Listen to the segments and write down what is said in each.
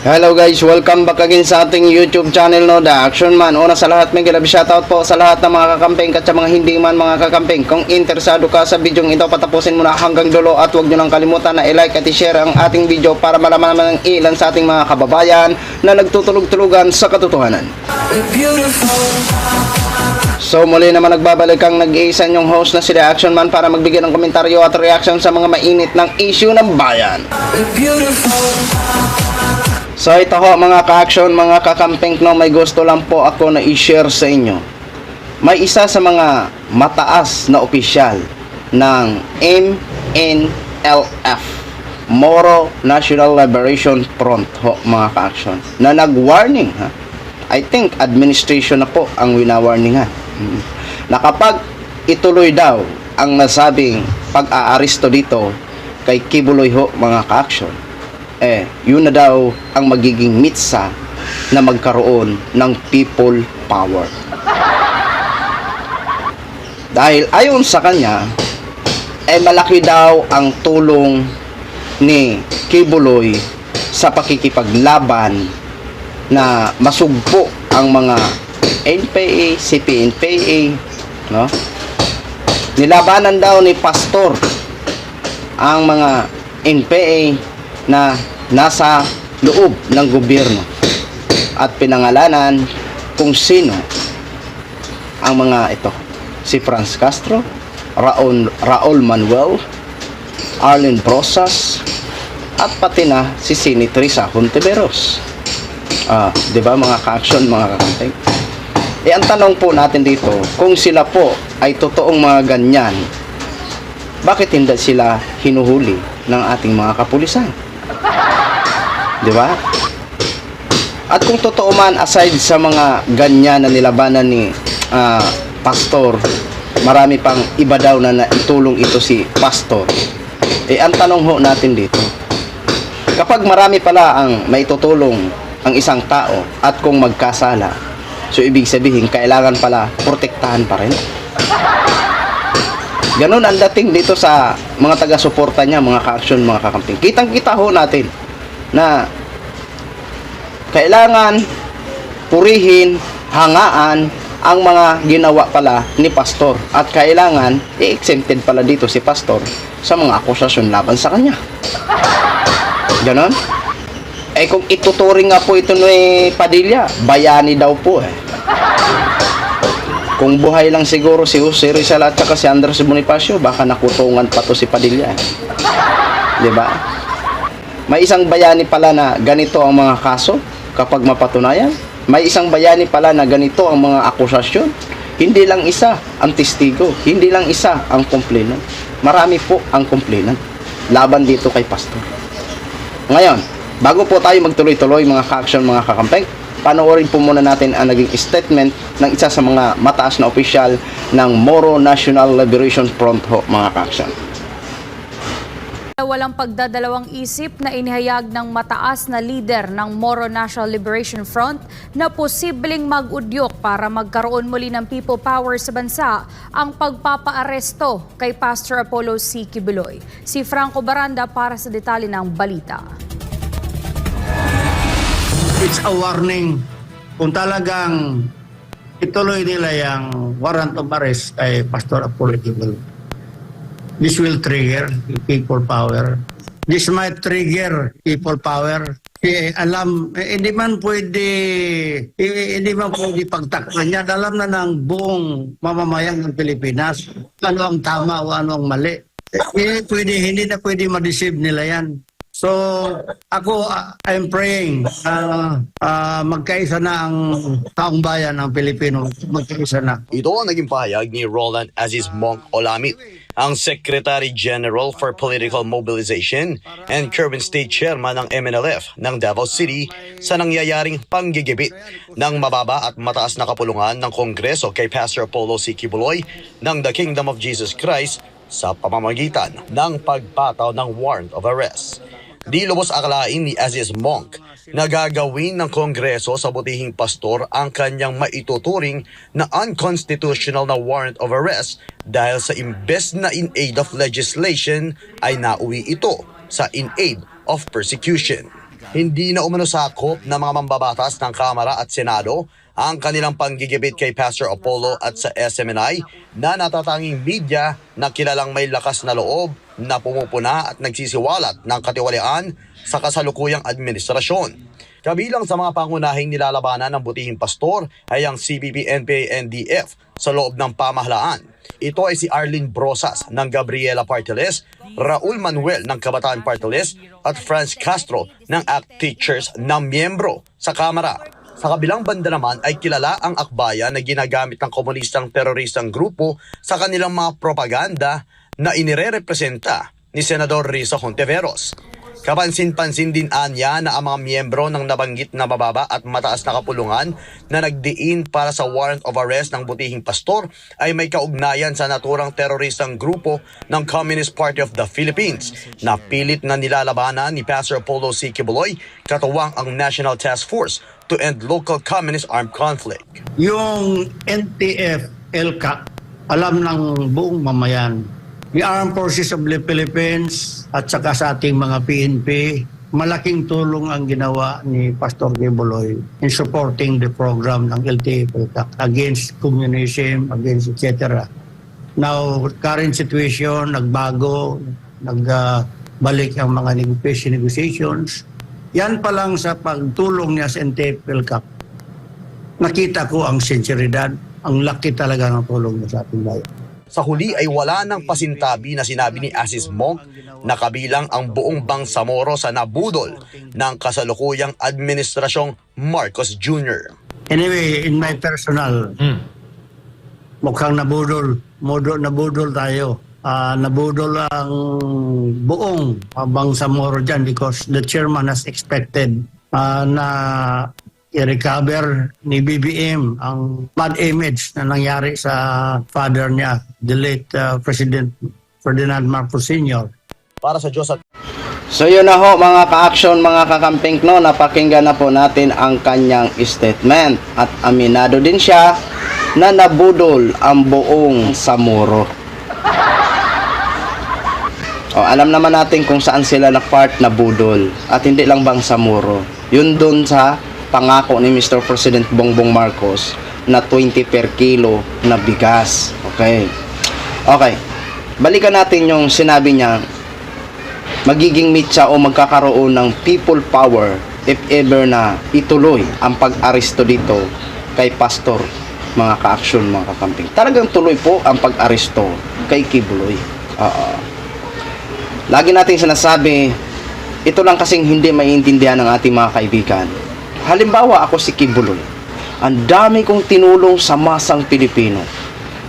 Hello guys, welcome back again sa ating YouTube channel, no, The Action Man. Una sa lahat, may galabi shoutout po sa lahat ng mga kakamping at sa mga hindi man mga kakamping. Kung interesado ka sa video ito, patapusin mo na hanggang dulo at huwag nyo nang kalimutan na i-like at i-share ang ating video para malaman naman ng ilan sa ating mga kababayan na nagtutulog-tulugan sa katotohanan. So muli naman nagbabalik ang nag-iisa yung host na si The Action Man para magbigay ng komentaryo at reaction sa mga mainit ng issue ng bayan. So ito ho mga ka-action, mga kakamping, no, may gusto lang po ako na i-share sa inyo. May isa sa mga mataas na opisyal ng MNLF, Moro National Liberation Front ho mga ka-action, na nag-warning, ha? I think administration na po ang wina-warningan na kapag ituloy daw ang nasabing pag-aaresto dito kay Kibuloy ho mga ka-action, yun na daw ang magiging mitsa na magkaroon ng people power. Dahil ayon sa kanya, malaki daw ang tulong ni Kibuloy sa pakikipaglaban na masugpo ang mga NPA, CPNPA, no? Nilabanan daw ni Pastor ang mga NPA na nasa loob ng gobyerno at pinangalanan kung sino ang mga ito: si Franz Castro, Raul Manuel, Arlen Brosas, at pati na si Senator Risa Hontiveros. Di ba mga ka-action, mga kakamping? Ang tanong po natin dito, kung sila po ay totoong mga ganyan, bakit hindi sila hinuhuli ng ating mga kapulisan? Di ba? At kung totoo man, aside sa mga ganyan na nilabanan ni Pastor, marami pang iba daw na naitulong ito si Pastor. Ang tanong ho natin dito, kapag marami pala ang maitutulong ang isang tao at kung magkasala, so ibig sabihin kailangan pala protektahan pa rin. Ganun ang dating dito sa mga taga-suporta niya, mga ka-action, mga kakamping. Kitang-kita ho natin na kailangan purihin, hangaan ang mga ginawa pala ni Pastor, at kailangan exempted pala dito si Pastor sa mga akusasyon laban sa kanya. Ganon? Kung ituturing nga po ito ni Padilla, bayani daw po Kung buhay lang siguro si Jose Rizal at saka si Andres Bonifacio, baka nakutungan pa to si Padilla. Diba? May isang bayani pala na ganito ang mga kaso kapag mapatunayan. May isang bayani pala na ganito ang mga akusasyon. Hindi lang isa ang testigo, hindi lang isa ang complainant. Marami po ang complainant laban dito kay Pastor. Ngayon, bago po tayo magtuloy-tuloy mga ka-action, mga kakampeng, panoorin po muna natin ang naging statement ng isa sa mga mataas na opisyal ng Moro National Liberation Front ho mga ka-action. Walang pagdadalawang isip na inihayag ng mataas na leader ng Moro National Liberation Front na posibleng mag-udyok para magkaroon muli ng people power sa bansa ang pagpapaaresto kay Pastor Apollo C. Kibuloy. Si Franco Baranda para sa detalye ng balita. It's a warning kung talagang ituloy nila yung warrant of arrest kay Pastor Apollo Kibuloy. This will trigger people power. This might trigger people power. Hindi man pwede pagtakpan yan. Alam na ng buong mamamayan ng Pilipinas ano ang tama o ano ang mali. Hindi na pwede ma-deceive nila yan. So, ako, I'm praying magkaisa na ang taong bayan ng Pilipino. Magkaisa na. Ito ang naging pahayag ni Roland Aziz Monk Olamit, ang Secretary General for Political Mobilization and current State Chairman ng MNLF ng Davao City sa nangyayaring panggigibit ng mababa at mataas na kapulungan ng Kongreso kay Pastor Apollo C. Kibuloy ng The Kingdom of Jesus Christ sa pamamagitan ng pagpataw ng warrant of arrest. Di lubos akalain ni Aziz Monk na gagawin ng Kongreso sa butihing pastor ang kanyang maituturing na unconstitutional na warrant of arrest dahil sa imbes na in aid of legislation ay nauwi ito sa in aid of persecution. Hindi na umano sakop ng mga mambabatas ng Kamara at Senado ang kanilang panggigibit kay Pastor Apollo at sa SMNI na natatanging media na kilalang may lakas na loob na pumupuna at nagsisiwalat ng katiwalian sa kasalukuyang administrasyon. Kabilang sa mga pangunahing nilalabanan ng butihing pastor ay ang CPP-NPA-NDF sa loob ng pamahalaan. Ito ay si Arlene Brosas ng Gabriela Party List, Raul Manuel ng Kabataan Party List at Franz Castro ng ACT Teachers na miyembro sa Kamara. Sa kabilang banda naman ay kilala ang akbayan na ginagamit ng komunistang teroristang grupo sa kanilang mga propaganda na inirerepresenta ni Senador Risa Hontiveros. Kapansin-pansin din anya na ang mga miyembro ng nabanggit na mababa at mataas na kapulungan na nagdiin para sa warrant of arrest ng butihing pastor ay may kaugnayan sa naturang teroristang grupo ng Communist Party of the Philippines na pilit na nilalabanan ni Pastor Apollo C. Quiboloy, katuwang ang National Task Force to End Local Communist Armed Conflict. Yung NTF, LCAC, alam ng buong mamayan. The Armed Forces of the Philippines at saka sa ating mga PNP, malaking tulong ang ginawa ni Pastor Quiboloy in supporting the program ng LTF against communism, against etc. Now, current situation, nagbago, nagbalik ang mga negotiations. Yan pa lang sa pagtulong niya sa NTF-LCAC. Nakita ko ang sinseridad, ang laki talaga ng tulong niya sa ating bayan. Sa huli ay wala ng pasintabi na sinabi ni Asis Monk na kabilang ang buong Bangsamoro sa nabudol ng kasalukuyang administrasyong Marcos Jr. Anyway, in my personal, mukhang nabudol tayo. Nabudol ang buong Bangsamoro dyan because the chairman has expected na i-recover ni BBM ang bad image na nangyari sa father niya, the late President Ferdinand Marcos Sr. Para sa Diyos at So yun na ho mga ka-action, mga kakamping, no, napakinggan na po natin ang kanyang statement at aminado din siya na nabudol ang buong Samoro. O, alam naman natin kung saan sila na-part na budol at hindi lang bang Samoro. Yun dun sa pangako ni Mr. President Bongbong Marcos na 20 per kilo na bigas. Okay. Balikan natin yung sinabi niya, magiging mitsa o magkakaroon ng people power if ever na ituloy ang pag-aresto dito kay Pastor, mga ka-action, mga kakamping. Talagang tuloy po ang pag-aresto kay Quiboloy. Lagi natin sinasabi, ito lang kasing hindi maiintindihan ng ating mga kaibigan. Halimbawa, ako si Quiboloy. Ang dami kong tinulong sa masang Pilipino.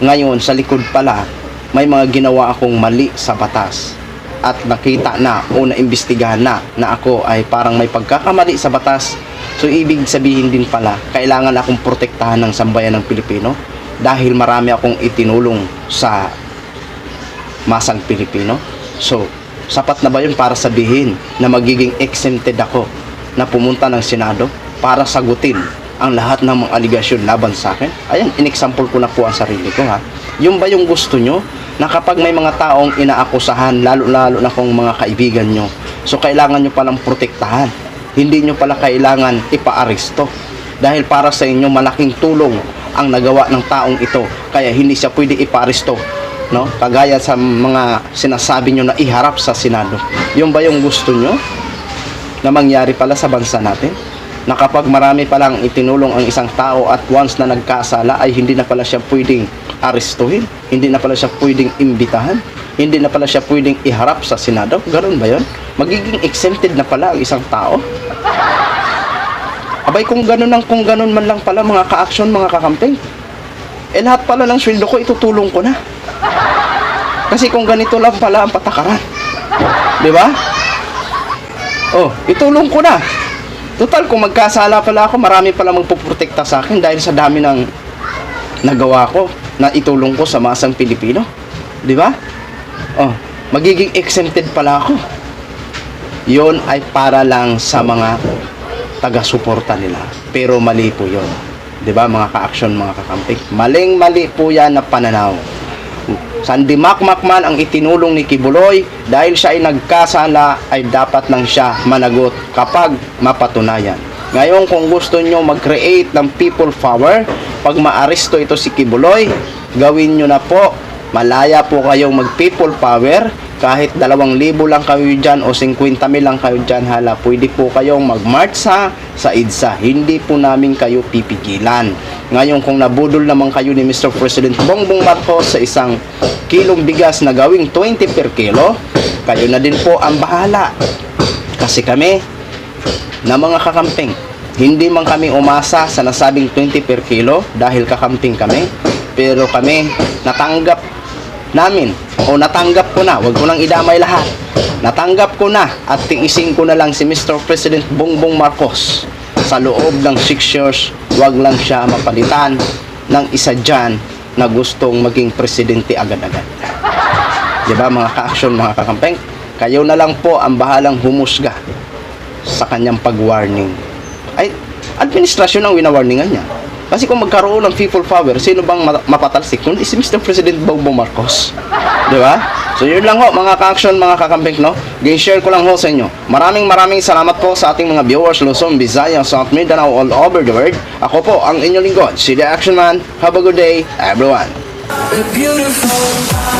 Ngayon, sa likod pala, may mga ginawa akong mali sa batas. At nakita na o naimbestigahan na ako ay parang may pagkakamali sa batas. So, ibig sabihin din pala, kailangan akong protektahan ng sambayan ng Pilipino dahil marami akong itinulong sa masang Pilipino. So, sapat na ba yun para sabihin na magiging exempted ako na pumunta ng Senado para sagutin ang lahat ng mga aligasyon laban sa akin? Ayan, in-example ko na po ang sarili ko, ha. Yung ba yung gusto nyo na kapag may mga taong inaakusahan, lalo-lalo na kung mga kaibigan nyo, so kailangan nyo palang protektahan. Hindi nyo pala kailangan ipa-aresto. Dahil para sa inyo, malaking tulong ang nagawa ng taong ito. Kaya hindi siya pwede ipa-aresto. No? Kagaya sa mga sinasabi nyo na iharap sa Senado. Yung ba yung gusto nyo na mangyari pala sa bansa natin? Na kapag marami palang itinulong ang isang tao at once na nagkasala ay hindi na pala siya pwedeng arestuhin, hindi na pala siya pwedeng imbitahan, hindi na pala siya pwedeng iharap sa Senado. Ganoon ba yun? Magiging exempted na pala ang isang tao? Abay, kung ganun man lang pala mga ka-action, mga kakamping, lahat pala ng sweldo ko itutulong ko na. Kasi kung ganito lang pala ang patakaran, di ba? Itulong ko na. Total, kung magkasala pala ako, marami pala magpuprotekta sa akin dahil sa dami ng nagawa ko na itulong ko sa masang Pilipino. Di ba? Magiging exempted pala ako. Yon ay para lang sa mga taga-suporta nila. Pero mali po yon. Di ba, mga ka-action, mga kakampik? Maling-mali po yan na pananaw. Sandy Makmak man ang itinulong ni Kibuloy, dahil siya ay nagkasala, ay dapat lang siya managot kapag mapatunayan. Ngayon, kung gusto nyo mag-create ng people power, pag maaresto ito si Kibuloy, gawin nyo na po. Malaya po kayong mag-people power. Kahit 2,000 lang kayo dyan o 50,000 lang kayo dyan, hala, pwede po kayong mag-march sa EDSA. Hindi po namin kayo pipigilan. Ngayon, kung nabudol naman kayo ni Mr. President Bongbong Marcos sa isang kilong bigas na gawing 20 per kilo, kayo na din po ang bahala. Kasi kami, na mga kakamping, hindi man kami umasa sa nasabing 20 per kilo dahil kakamping kami, pero kami natanggap namin o natanggap ko na, wag ko nang idamay lahat, natanggap ko na at tiisin ko na lang si Mr. President Bongbong Marcos sa loob ng 6 years. Wag lang siya mapalitan ng isa dyan na gustong maging presidente agad-agad. Diba mga ka-action, mga kakampeng, kayo na lang po ang bahalang humusga sa kanyang pag-warning. Ay, administrasyon ang wina-warningan niya. Kasi kung magkaroon ng people power, sino bang mapatalsik? Kundi si Mr. President Bongbong Marcos. Di ba? So yun lang ho, mga ka-action, mga kakamping, no? Share ko lang ho sa inyo. Maraming salamat po sa ating mga viewers, Luzon, Visayas, South Mindanao, all over the world. Ako po, ang inyong lingkod, si The Action Man. Have a good day, everyone. Beautiful.